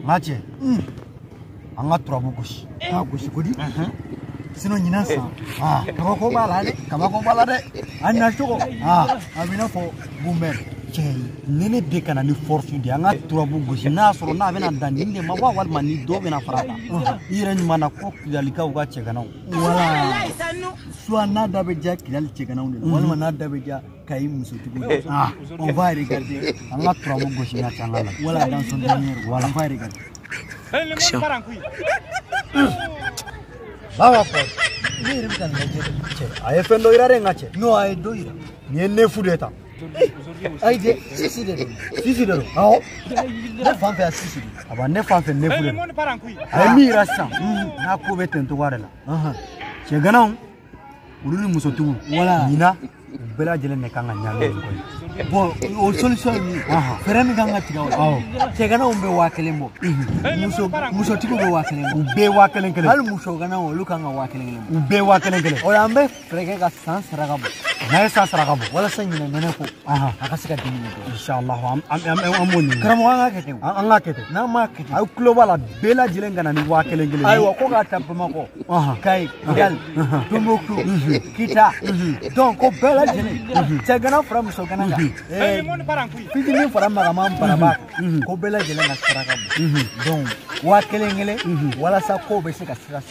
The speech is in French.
ngache anga turabu goshi goshi kodi sino nyina sa kabako bala de anna choko amina fo bumber che nene de kana ni force di anga turabu goshi na soro na bena dandinde ma wa wal mani do bena farata ire ni mana ko dalika uga che kana wala soit na da be ja kilal che kana wala na da be ja kai musu tugu on va regarder anga turabu goshi na changala wala dans son dernier wala va regarder Bawa po. Ni rimkan che. Ay fendo irare ngache. No ay do ira. Ni ne fudeta. Ay de sisi de. Sisi de. Ao. Ne fanfe sisi. Aba ne fanfe ne fudeta. Ay mi rasa. Na ko beten to warela. Che ganao. Uruli musotu. Wala. Nina bela jele ne kanga nyame ko. Bon, o solution ni frame ganga tigaw che gana umbe wakelembo muso tiko be wakelembo be wakelen kele hal muso gana o lukanga wakelembo be wakelen kele o ambe frege ga sans ragabo na sans ragabo wala sanyina nene ko akasika dimi inshallah am moni karamo anga kete na ma kete ay global bela jilenga na ni wakelen kele ay ko ga tapma ko kai gal tumbuktu kita donc ko bela jelen che gana from so gana Fidini fara magamam paraba ko bela jelen na saraka donc wa kelengele wala sa ko be se ka sira